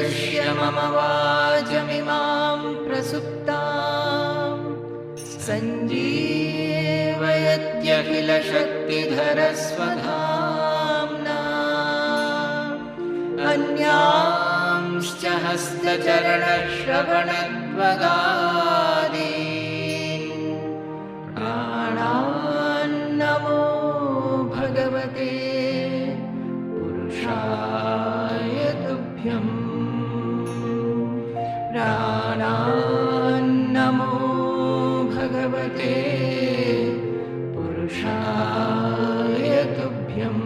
उपविश्य मम वाचमिमां प्रसुप्तां सञ्जीवयत्यखिलशक्तिधरस्वधाम्ना अन्यांश्च हस्तचरणश्रवणत्वगादीन् प्राणान्नमो भगवते पुरुषाय तुभ्यं प्राणान्नमो भगवते पुरुषाय तुभ्यम्.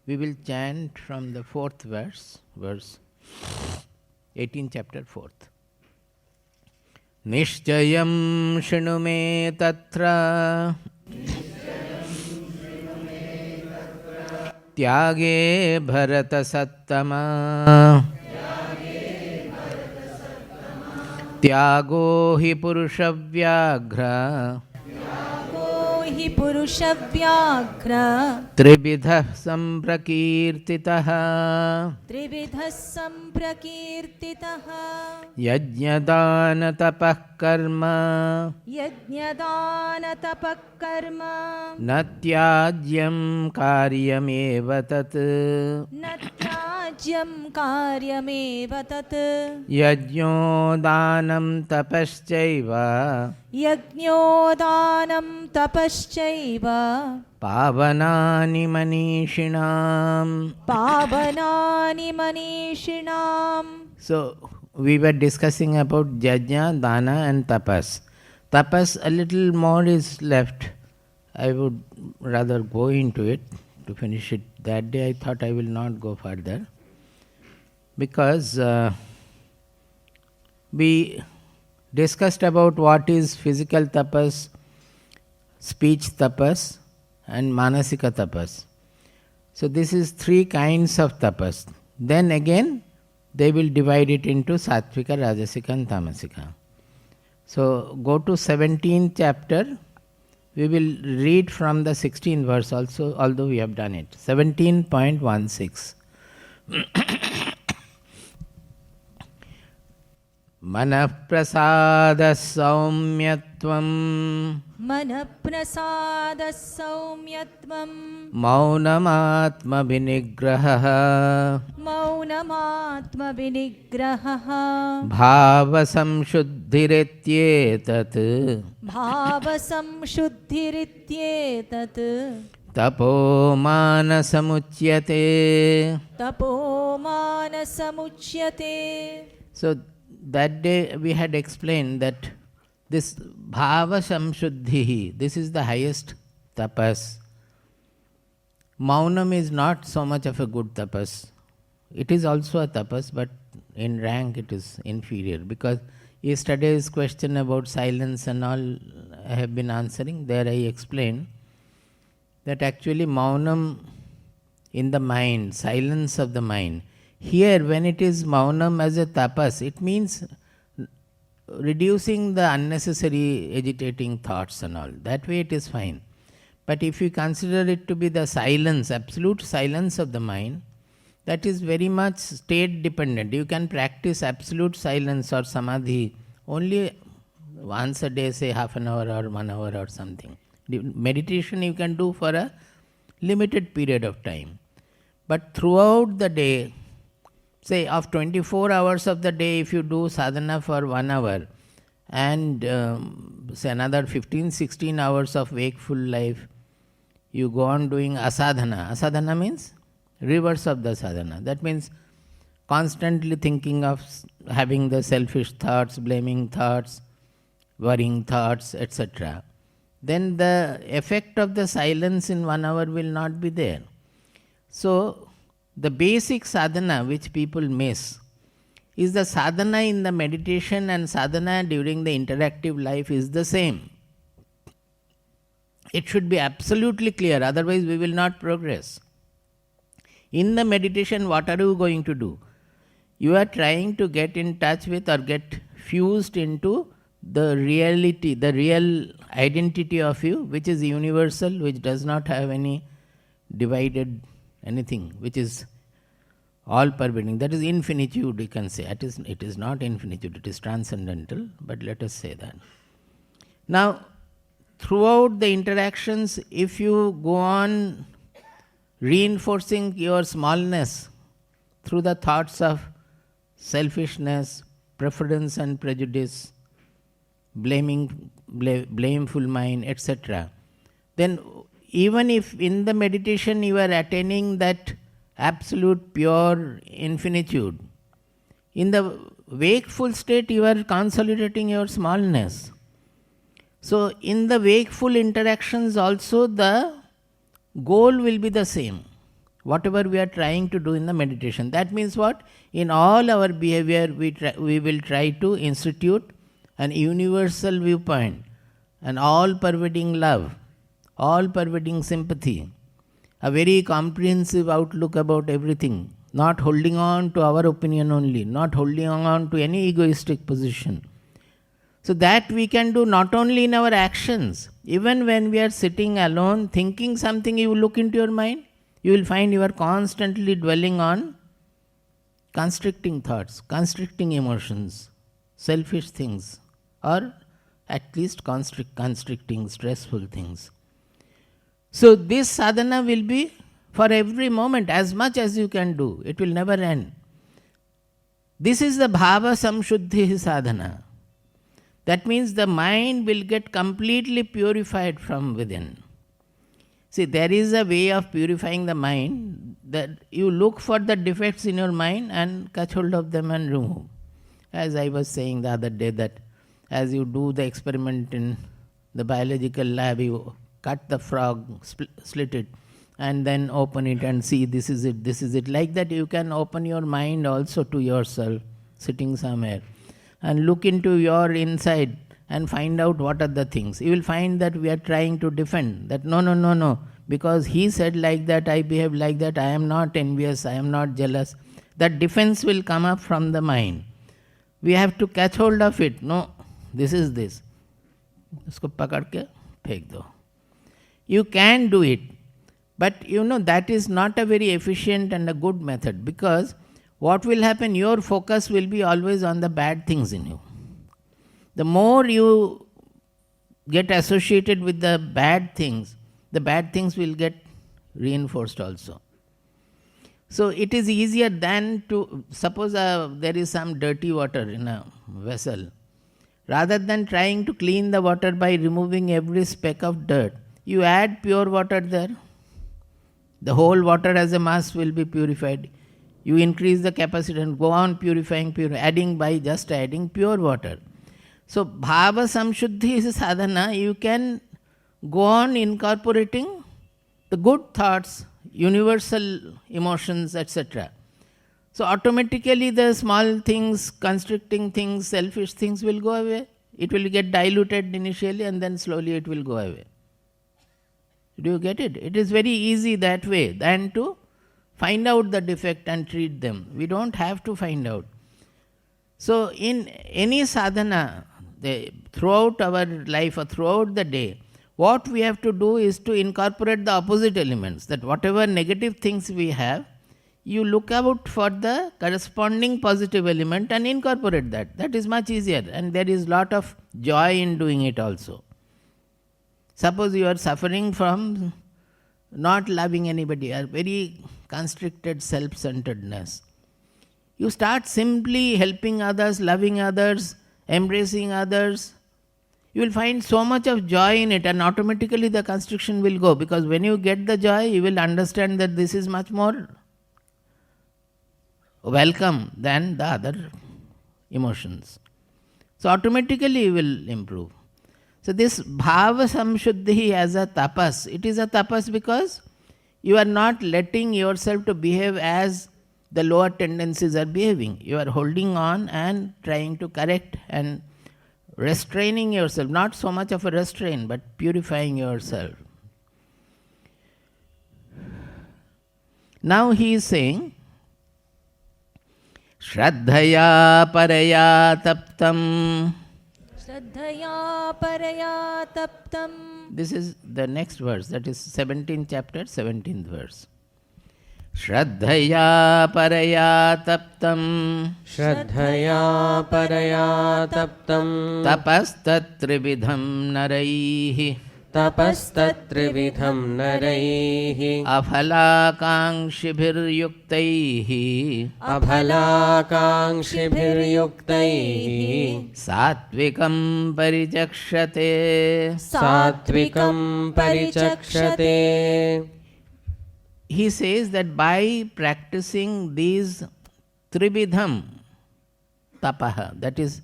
We will chant from the fourth verse, verse 18, chapter 4th. Nishchayam shinu me tatra tyage bharata sattama tyago hi purusha vyaghra हि पुरुषव्याघ्र त्रिविधः सम्प्रकीर्तितः त्रिविधः सम्प्रकीर्तितः यज्ञदानतपः कर्म यज्ञदानतपः कर्म न त्याज्यं कार्यमेव तत् न त्याज्यं कार्यमेव तत् यज्ञो दानं तपश्चैव यज्ञोदानं तपश्चैव पावनानि मनीषिणाम्. पावनानि मनीषिणाम्. So we were discussing about yajna, dana and tapas. Tapas, a little more is left. I would rather go into it to finish it. That day I thought I will not go further because we discussed about what is physical tapas, speech tapas and manasika tapas. So this is three kinds of tapas. Then again they will divide it into sattvika, rajasika and tamasika. So go to 17th chapter. We will read from the 16th verse also, although we have done it. 17.16. Manah prasada saumyatvam मनः प्रसादः सौम्यत्वं मौनमात्म विनिग्रहः मौनमात्मविनिग्रहः भावसंशुद्धिरित्येतत् भावसंशुद्धिरित्येतत् तपोमानसमुच्यते. तपोमानसमुच्यते. So that day we had explained that this bhava samshuddhi, this is the highest tapas. Maunam is not so much of a good tapas. It is also a tapas, but in rank it is inferior, because yesterday's question about silence and all I have been answering. There I explained that actually maunam in the mind, silence of the mind. Here when it is maunam as a tapas, it means reducing the unnecessary agitating thoughts and all. That way it is fine. But if you consider it to be the silence, absolute silence of the mind, that is very much state dependent. You can practice absolute silence or samadhi only once a day, say half an hour or 1 hour or something. Meditation you can do for a limited period of time. But throughout the day, say of 24 hours of the day, if you do sadhana for 1 hour and say another 15-16 hours of wakeful life, you go on doing asadhana. Asadhana means reverse of the sadhana. That means constantly thinking of having the selfish thoughts, blaming thoughts, worrying thoughts, etc. Then the effect of the silence in 1 hour will not be there. So the basic sadhana which people miss is the sadhana in the meditation and sadhana during the interactive life is the same. It should be absolutely clear, otherwise we will not progress. In the meditation, what are you going to do? You are trying to get in touch with or get fused into the reality, the real identity of you, which is universal, which does not have any divided anything, which is all pervading. That is infinitude, you can say. It is not infinitude, it is transcendental, but let us say that. Now, throughout the interactions, if you go on reinforcing your smallness through the thoughts of selfishness, preference and prejudice, blameful mind, etc., then even if in the meditation you are attaining that absolute pure infinitude, in the wakeful state you are consolidating your smallness. So in the wakeful interactions also the goal will be the same, whatever we are trying to do in the meditation. That means what? In all our behavior we will try to institute an universal viewpoint, an all-pervading love, all-pervading sympathy, a very comprehensive outlook about everything, not holding on to our opinion only, not holding on to any egoistic position. So that we can do not only in our actions, even when we are sitting alone thinking something, you will look into your mind, you will find you are constantly dwelling on constricting thoughts, constricting emotions, selfish things, or at least constricting, stressful things. So this sadhana will be for every moment, as much as you can do. It will never end. This is the bhava samshuddhi sadhana. That means the mind will get completely purified from within. See, there is a way of purifying the mind that you look for the defects in your mind and catch hold of them and remove. As I was saying the other day, that as you do the experiment in the biological lab, you cut the frog, slit it, and then open it and see this is it, this is it. Like that you can open your mind also to yourself, sitting somewhere, and look into your inside and find out what are the things. You will find that we are trying to defend, that no, because he said like that, I behave like that, I am not envious, I am not jealous. That defense will come up from the mind. We have to catch hold of it. No, this is this. Usko pakad ke phek do. You can do it, but that is not a very efficient and a good method, because what will happen, your focus will be always on the bad things in you. The more you get associated with the bad things will get reinforced also. So it is easier than to, suppose there is some dirty water in a vessel. Rather than trying to clean the water by removing every speck of dirt, you add pure water there. The whole water as a mass will be purified. You increase the capacity and go on purifying, adding by just adding pure water. So bhava samshuddhi is a sadhana. You can go on incorporating the good thoughts, universal emotions, etc. So automatically the small things, constricting things, selfish things will go away. It will get diluted initially and then slowly it will go away. Do you get it? It is very easy that way than to find out the defect and treat them. We don't have to find out. So in any sadhana, throughout our life or throughout the day, what we have to do is to incorporate the opposite elements, that whatever negative things we have, you look out for the corresponding positive element and incorporate that. That is much easier, and there is lot of joy in doing it also. Suppose you are suffering from not loving anybody, a very constricted self-centeredness. You start simply helping others, loving others, embracing others. You will find so much of joy in it, and automatically the constriction will go, because when you get the joy, you will understand that this is much more welcome than the other emotions. So automatically you will improve. So this bhava samshuddhi as a tapas, it is a tapas because you are not letting yourself to behave as the lower tendencies are behaving. You are holding on and trying to correct and restraining yourself, not so much of a restraint, but purifying yourself. Now he is saying, Shraddhaya paraya taptam. Shraddhaya paraya taptam. This is the next verse, that is 17th chapter, 17th verse. श्रद्धया परया तप्तं श्रद्धया परया तप्तं तपस्तत्त्रिविधं नरैः तपस्तत्त्रिविधं नरैः अफलाकाङ्क्षिभिर्युक्तैः अफलाकाङ्क्षिभिर्युक्तैः सात्विकं परिचक्षते. सात्विकं परिचक्षते. He says that by practicing these trividham tapaha, that is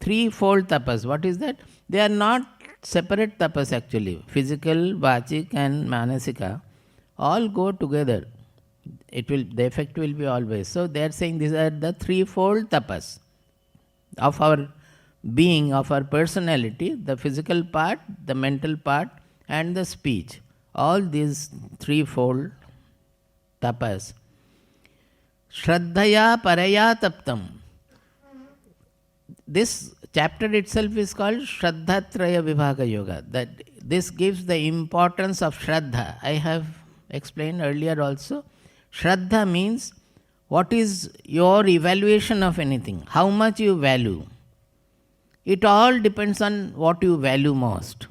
threefold tapas. What is that? They are not separate tapas actually. Physical, vachik and manasika all go together. The effect will be always. So they are saying these are the threefold tapas of our being, of our personality, the physical part, the mental part and the speech. All these threefold tapas. Shraddhaya paraya taptam. This chapter itself is called Shraddhatraya Vibhaga Yoga. That this gives the importance of Shraddha. I have explained earlier also. Shraddha means what is your evaluation of anything, how much you value. It all depends on what you value most.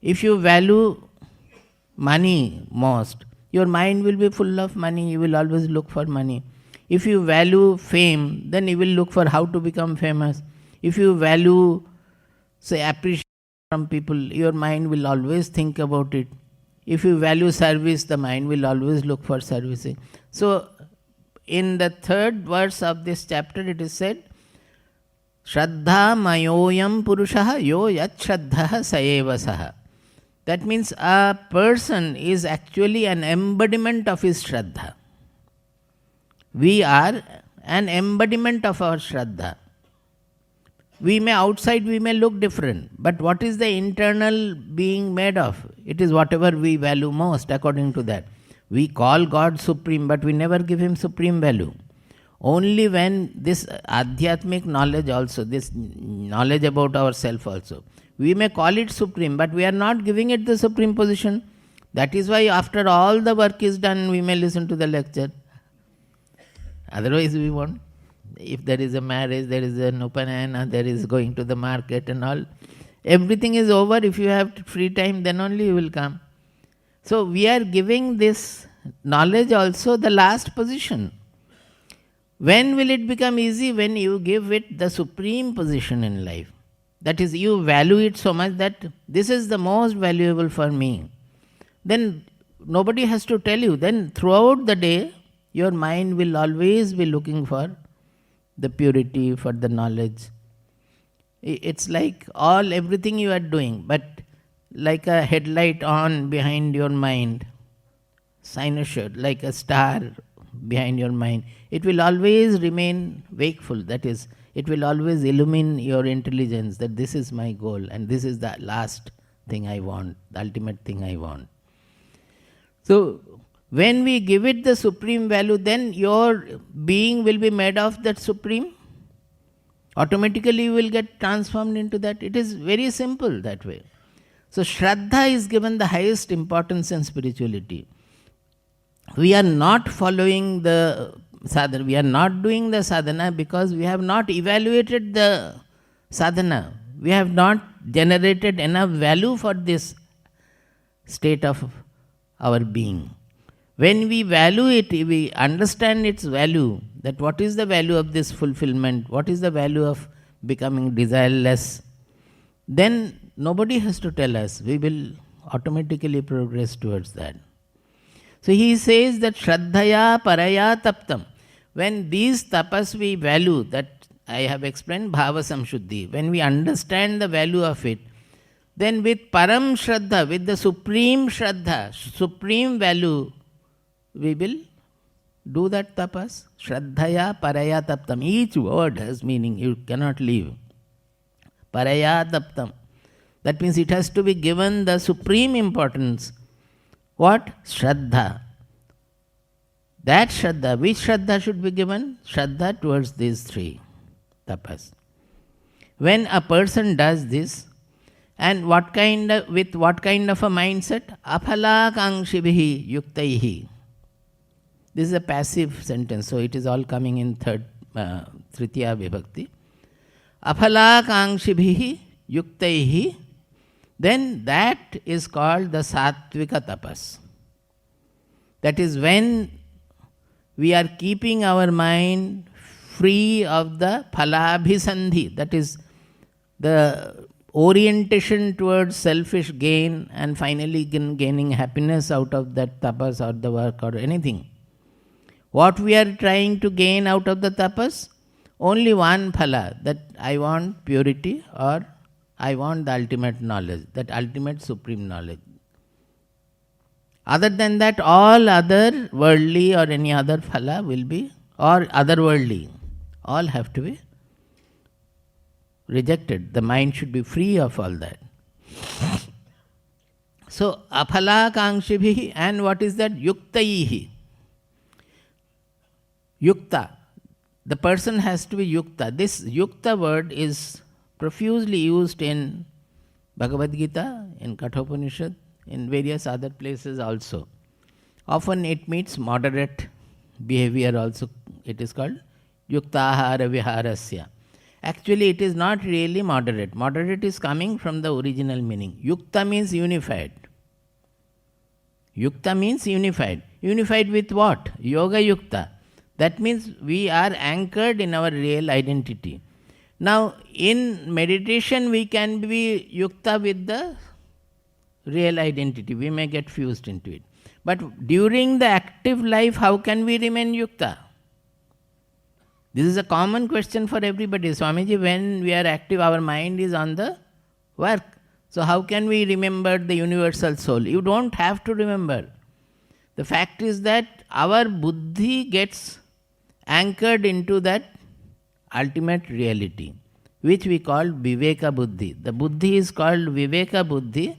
If you value money most, your mind will be full of money, you will always look for money. If you value fame, then you will look for how to become famous. If you value, say, appreciation from people, your mind will always think about it. If you value service, the mind will always look for servicing. So, in the third verse of this chapter, it is said, Shraddha mayoyam purushaha yo yat shraddhaha saeva saha. That means a person is actually an embodiment of his Shraddha. We are an embodiment of our Shraddha. We may outside look different, but what is the internal being made of? It is whatever we value most according to that. We call God supreme, but we never give him supreme value. Only when this adhyatmic knowledge also, this knowledge about ourselves also, we may call it supreme, but we are not giving it the supreme position. That is why after all the work is done, we may listen to the lecture. Otherwise we won't. If there is a marriage, there is an upanayana, there is going to the market and all. Everything is over. If you have free time, then only you will come. So we are giving this knowledge also the last position. When will it become easy? When you give it the supreme position in life. That is, you value it so much that this is the most valuable for me. Then nobody has to tell you. Then throughout the day, your mind will always be looking for the purity, for the knowledge. It's like everything you are doing, but like a headlight on behind your mind, cynosure, like a star behind your mind. It will always remain wakeful. That is, it will always illumine your intelligence that this is my goal and this is the last thing I want, the ultimate thing I want. So, when we give it the supreme value, then your being will be made of that supreme. Automatically you will get transformed into that. It is very simple that way. So, Shraddha is given the highest importance in spirituality. We are not following the sadhana, we are not doing the sadhana because we have not evaluated the sadhana. We have not generated enough value for this state of our being. When we value it, we understand its value, that what is the value of this fulfillment, what is the value of becoming desireless, then nobody has to tell us. We will automatically progress towards that. So he says that Shraddhaya Paraya Taptam. When these tapas we value, that I have explained, Bhava Samshuddhi, when we understand the value of it, then with Param Shraddha, with the supreme Shraddha, supreme value, we will do that tapas. Shraddhaya Paraya Taptam. Each word has meaning, you cannot leave. Paraya Taptam. That means it has to be given the supreme importance. What? Shraddha. That Shraddha, which Shraddha should be given? Shraddha towards these three tapas. When a person does this, and with what kind of a mindset? Aphalakangshibihi yuktaihi. This is a passive sentence, so it is all coming in Tritiya Vibhakti. Aphalakankshibhihi yuktaihi, then that is called the Sattvika Tapas. That is when we are keeping our mind free of the phalabhisandhi, that is the orientation towards selfish gain and finally gaining happiness out of that tapas or the work or anything. What we are trying to gain out of the tapas? Only one phala, that I want purity or I want the ultimate knowledge, that ultimate supreme knowledge. Other than that, all other worldly or any other phala will be, or otherworldly, all have to be rejected. The mind should be free of all that. So, aphalakankshibhihi, and what is that? Yuktaihi. Yukta. The person has to be yukta. This yukta word is profusely used in Bhagavad Gita, in Kathopanishad, in various other places also. Often it means moderate behavior also. It is called yuktahara viharasya. Actually, it is not really moderate. Moderate is coming from the original meaning. Yukta means unified. Yukta means unified. Unified with what? Yoga yukta. That means we are anchored in our real identity. Now, in meditation, we can be yukta with the real identity. We may get fused into it. But during the active life, how can we remain yukta? This is a common question for everybody. Swamiji, when we are active, our mind is on the work. So how can we remember the universal soul? You don't have to remember. The fact is that our buddhi gets anchored into that ultimate reality, which we call Viveka Buddhi. The buddhi is called Viveka Buddhi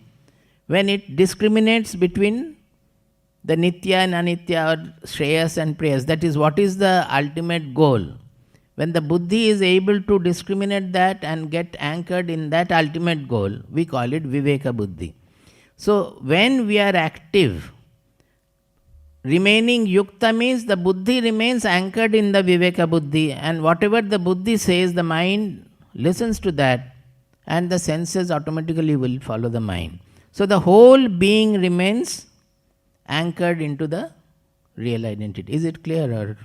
when it discriminates between the Nitya and Anitya, or Shreyas and Preyas. That is, what is the ultimate goal? When the buddhi is able to discriminate that and get anchored in that ultimate goal, we call it Viveka Buddhi. So, when we are active, remaining yukta means the buddhi remains anchored in the Viveka Buddhi, and whatever the buddhi says, the mind listens to that, and the senses automatically will follow the mind. So, the whole being remains anchored into the real identity. Is it clear? Or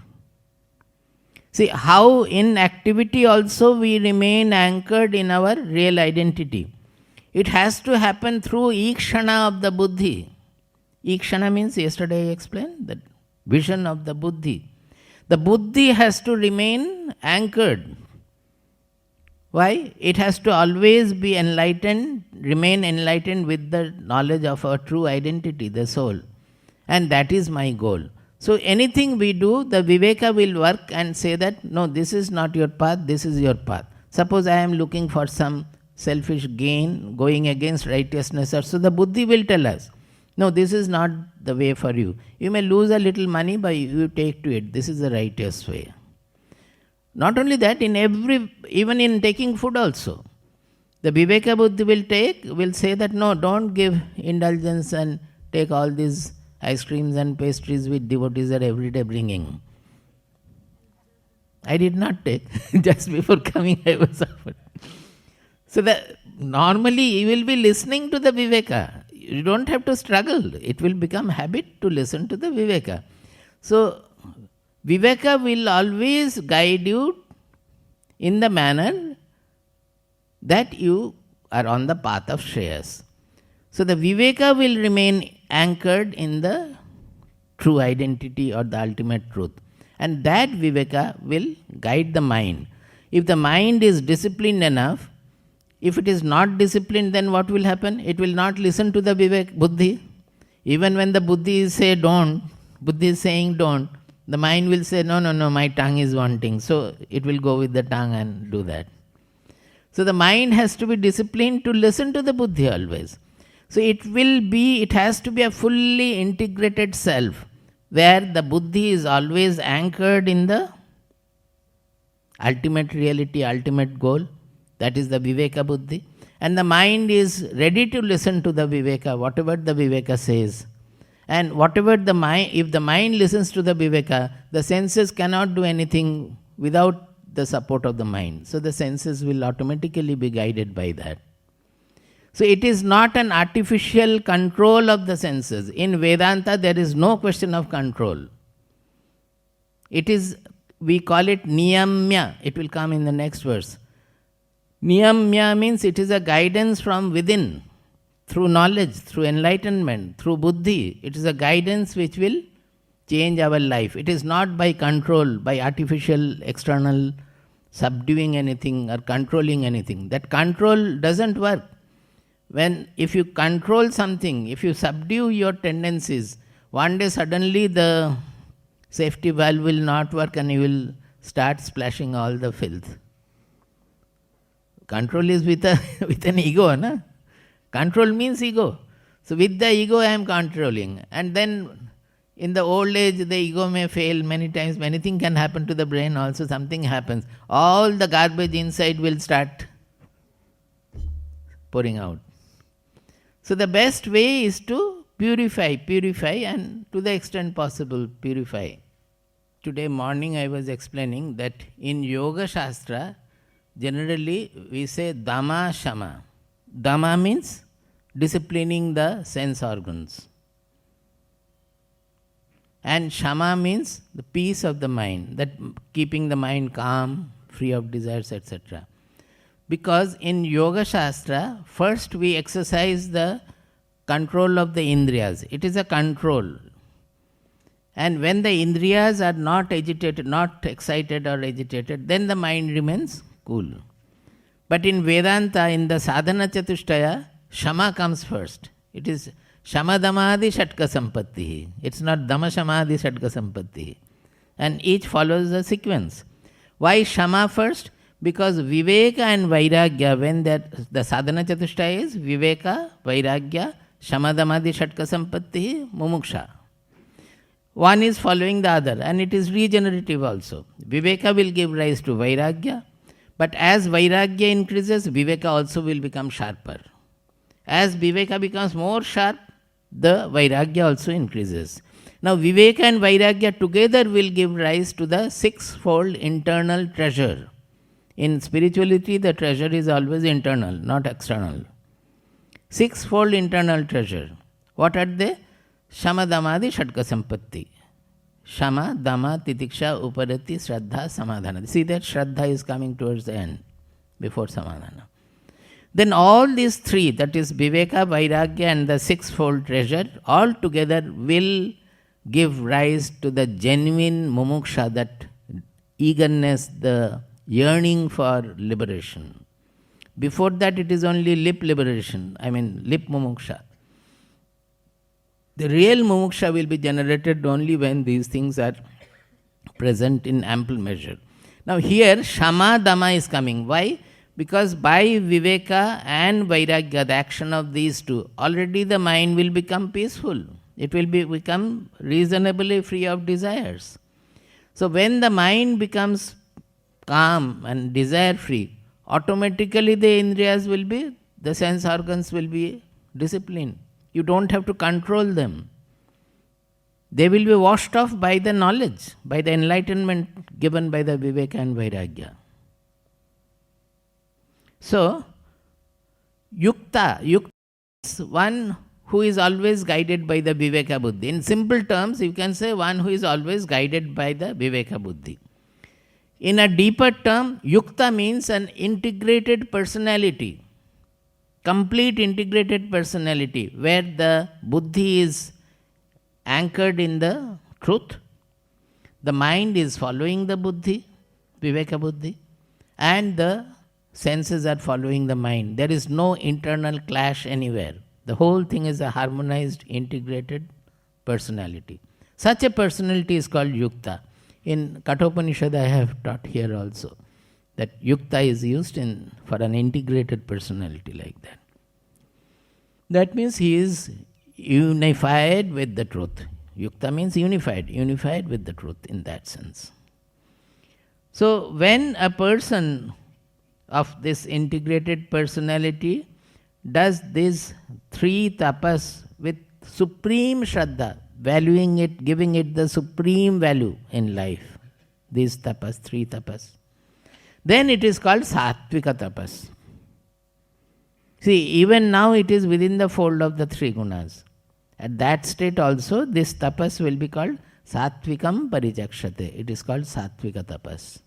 see how in activity also we remain anchored in our real identity. It has to happen through ikshana of the buddhi. Ikshana means, yesterday I explained, the vision of the buddhi. The buddhi has to remain anchored. Why? It has to always be enlightened, remain enlightened with the knowledge of our true identity, the soul. And that is my goal. So anything we do, the Viveka will work and say that, no, this is not your path, this is your path. Suppose I am looking for some selfish gain, going against righteousness, so the buddhi will tell us, no, this is not the way for you. You may lose a little money, but you take to it. This is the righteous way. Not only that, even in taking food also, the Viveka Buddhi will say that, no, don't give indulgence and take all these ice creams and pastries which devotees are every day bringing. I did not take. Just before coming I was offered. So normally you will be listening to the Viveka. You don't have to struggle. It will become habit to listen to the Viveka. So Viveka will always guide you in the manner that you are on the path of Shreyas. So the Viveka will remain anchored in the true identity or the ultimate truth. And that Viveka will guide the mind. If the mind is disciplined enough, if it is not disciplined, then what will happen? It will not listen to the Buddhi. Even when the Buddhi is saying don't, Buddhi is saying don't, the mind will say, no, my tongue is wanting. So it will go with the tongue and do that. So the mind has to be disciplined to listen to the Buddhi always. So it has to be a fully integrated self, where the buddhi is always anchored in the ultimate reality, ultimate goal. That is the Viveka Buddhi. And the mind is ready to listen to the Viveka, whatever the Viveka says. And whatever the mind, if the mind listens to the Viveka, the senses cannot do anything without the support of the mind. So the senses will automatically be guided by that. So it is not an artificial control of the senses. In Vedanta, there is no question of control. It is, we call it niyamya. It will come in the next verse. Niyamya means it is a guidance from within, through knowledge, through enlightenment, through buddhi. It is a guidance which will change our life. It is not by control, by artificial, external, subduing anything or controlling anything. That control doesn't work. If you control something, if you subdue your tendencies, one day suddenly the safety valve will not work and you will start splashing all the filth. Control is with an ego, na? Control means ego. So with the ego I am controlling. And then in the old age the ego may fail many times. Many things can happen to the brain also. Something happens. All the garbage inside will start pouring out. So the best way is to purify and to the extent possible purify. Today morning I was explaining that in Yoga Shastra, generally we say Dhamma Shama. Dhamma means disciplining the sense organs. And Shama means the peace of the mind, that keeping the mind calm, free of desires, etc. Because in Yoga Shastra, first we exercise the control of the Indriyas. It is a control. And when the Indriyas are not agitated, not excited or agitated, then the mind remains cool. But in Vedanta, in the Sadhana Chatushtaya, Shama comes first. It is Shama Dhamadi Shatka Sampatti. It's not Dhamma Shamadhi Shatka Sampatti. And each follows a sequence. Why Shama first? Because Viveka and Vairagya, when the Sadhana Chatushtaya is Viveka, Vairagya, Shama Dhamadi Shatka Sampatti, Mumuksha. One is following the other, and it is regenerative also. Viveka will give rise to Vairagya, but as Vairagya increases, Viveka also will become sharper. As Viveka becomes more sharp, the Vairagya also increases. Now Viveka and Vairagya together will give rise to the sixfold internal treasure. In spirituality, the treasure is always internal, not external. Sixfold internal treasure. What are they? Shama Dhamadi Shatka Sampatti. Shama, Dhamma, Titiksha, Uparati, Shraddha, Samadhana. See that Shraddha is coming towards the end, before Samadhana. Then all these three, that is Viveka, Vairagya and the sixfold treasure, all together will give rise to the genuine mumuksha, that eagerness, the yearning for liberation. Before that it is only lip liberation, lip mumuksha. The real mumuksha will be generated only when these things are present in ample measure. Now here Shama Dhamma is coming. Why? Because by Viveka and Vairagya, the action of these two, already the mind will become peaceful. It will become reasonably free of desires. So when the mind becomes calm and desire free, automatically the indriyas will be, the sense organs will be disciplined. You don't have to control them. They will be washed off by the knowledge, by the enlightenment given by the Viveka and Vairagya. So, Yukta is one who is always guided by the Viveka Buddhi. In simple terms, you can say one who is always guided by the Viveka Buddhi. In a deeper term, Yukta means an integrated personality, complete integrated personality, where the Buddhi is anchored in the truth, the mind is following the Buddhi, Viveka Buddhi, and the senses are following the mind. There is no internal clash anywhere. The whole thing is a harmonized, integrated personality. Such a personality is called Yukta. In Kathopanishad I have taught here also that Yukta is used for an integrated personality like that. That means he is unified with the truth. Yukta means unified with the truth in that sense. So when a person of this integrated personality does these three tapas with supreme Shraddha, valuing it, giving it the supreme value in life. These tapas, 3 tapas. Then it is called Sattvika tapas. See, even now it is within the fold of the 3 gunas. At that state also, this tapas will be called Sattvikam Parichakshate. It is called Sattvika tapas.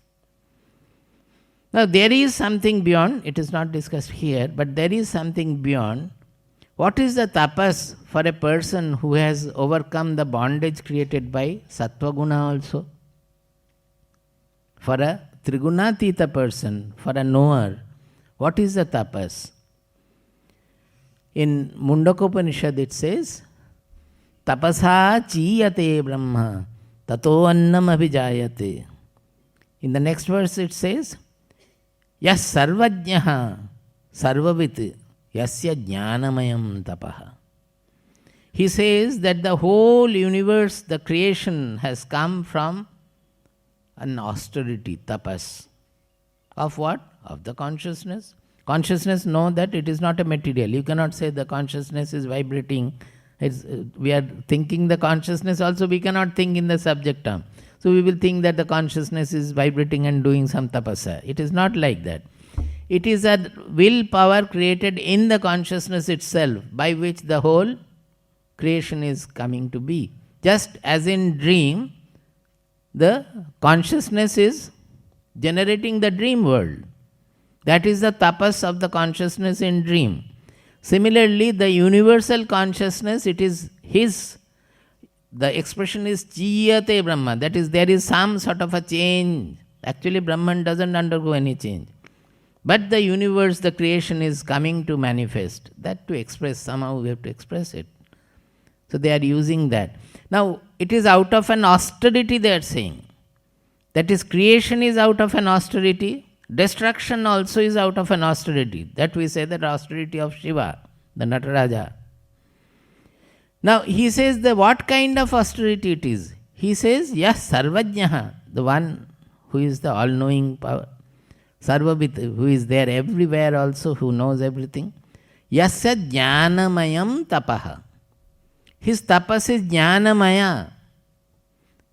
Now there is something beyond, it is not discussed here, but there is something beyond. What is the tapas for a person who has overcome the bondage created by Sattva guna also? For a Trigunatita person, for a knower, what is the tapas? In Mundakopanishad it says, Tapasa chiyate brahma, tato annam abhijayate. In the next verse it says, Yas sarvajnaha sarvavit yasya jnanamayam tapaha. He says that the whole universe, the creation has come from an austerity, tapas. Of what? Of the consciousness. Consciousness know that it is not a material. You cannot say the consciousness is vibrating. We are thinking the consciousness also, we cannot think in the subject term. So we will think that the consciousness is vibrating and doing some tapasya. It is not like that. It is a willpower created in the consciousness itself by which the whole creation is coming to be. Just as in dream, the consciousness is generating the dream world. That is the tapas of the consciousness in dream. Similarly, the universal consciousness, it is his. The expression is Chiyate Brahma. That is, there is some sort of a change. Actually, Brahman doesn't undergo any change. But the universe, the creation is coming to manifest. That to express, somehow we have to express it. So they are using that. Now, it is out of an austerity they are saying. That is, creation is out of an austerity. Destruction also is out of an austerity. That we say that austerity of Shiva, the Nataraja. Now he says that what kind of austerity it is? He says, yes, Sarvajnaha, the one who is the all-knowing power. Sarvavit, who is there everywhere also, who knows everything. Yasya jnanamayam tapaha. His tapas is jnanamaya.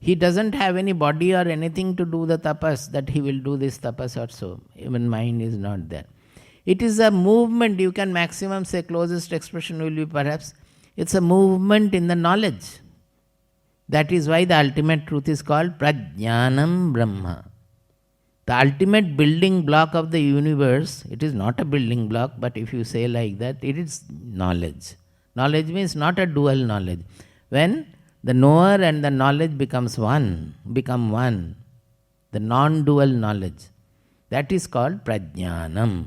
He doesn't have any body or anything to do the tapas, that he will do this tapas or so. Even mind is not there. It is a movement, you can maximum say, closest expression will be perhaps, it's a movement in the knowledge. That is why the ultimate truth is called Prajnanam Brahma. The ultimate building block of the universe, it is not a building block, but if you say like that, it is knowledge. Knowledge means not a dual knowledge. When the knower and the knowledge become one, the non-dual knowledge, that is called Prajnanam.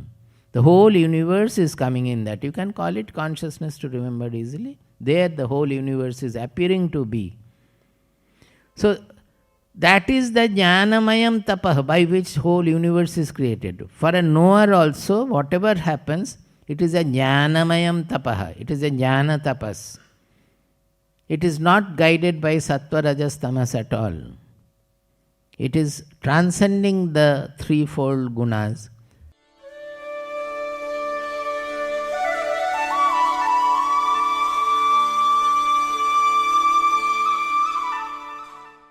The whole universe is coming in that. You can call it consciousness to remember easily. There the whole universe is appearing to be. So that is the Jnanamayam Tapah by which whole universe is created. For a knower also, whatever happens, it is a Jnanamayam Tapah. It is a Jnana Tapas. It is not guided by Sattva, Rajas, Tamas at all. It is transcending the threefold gunas.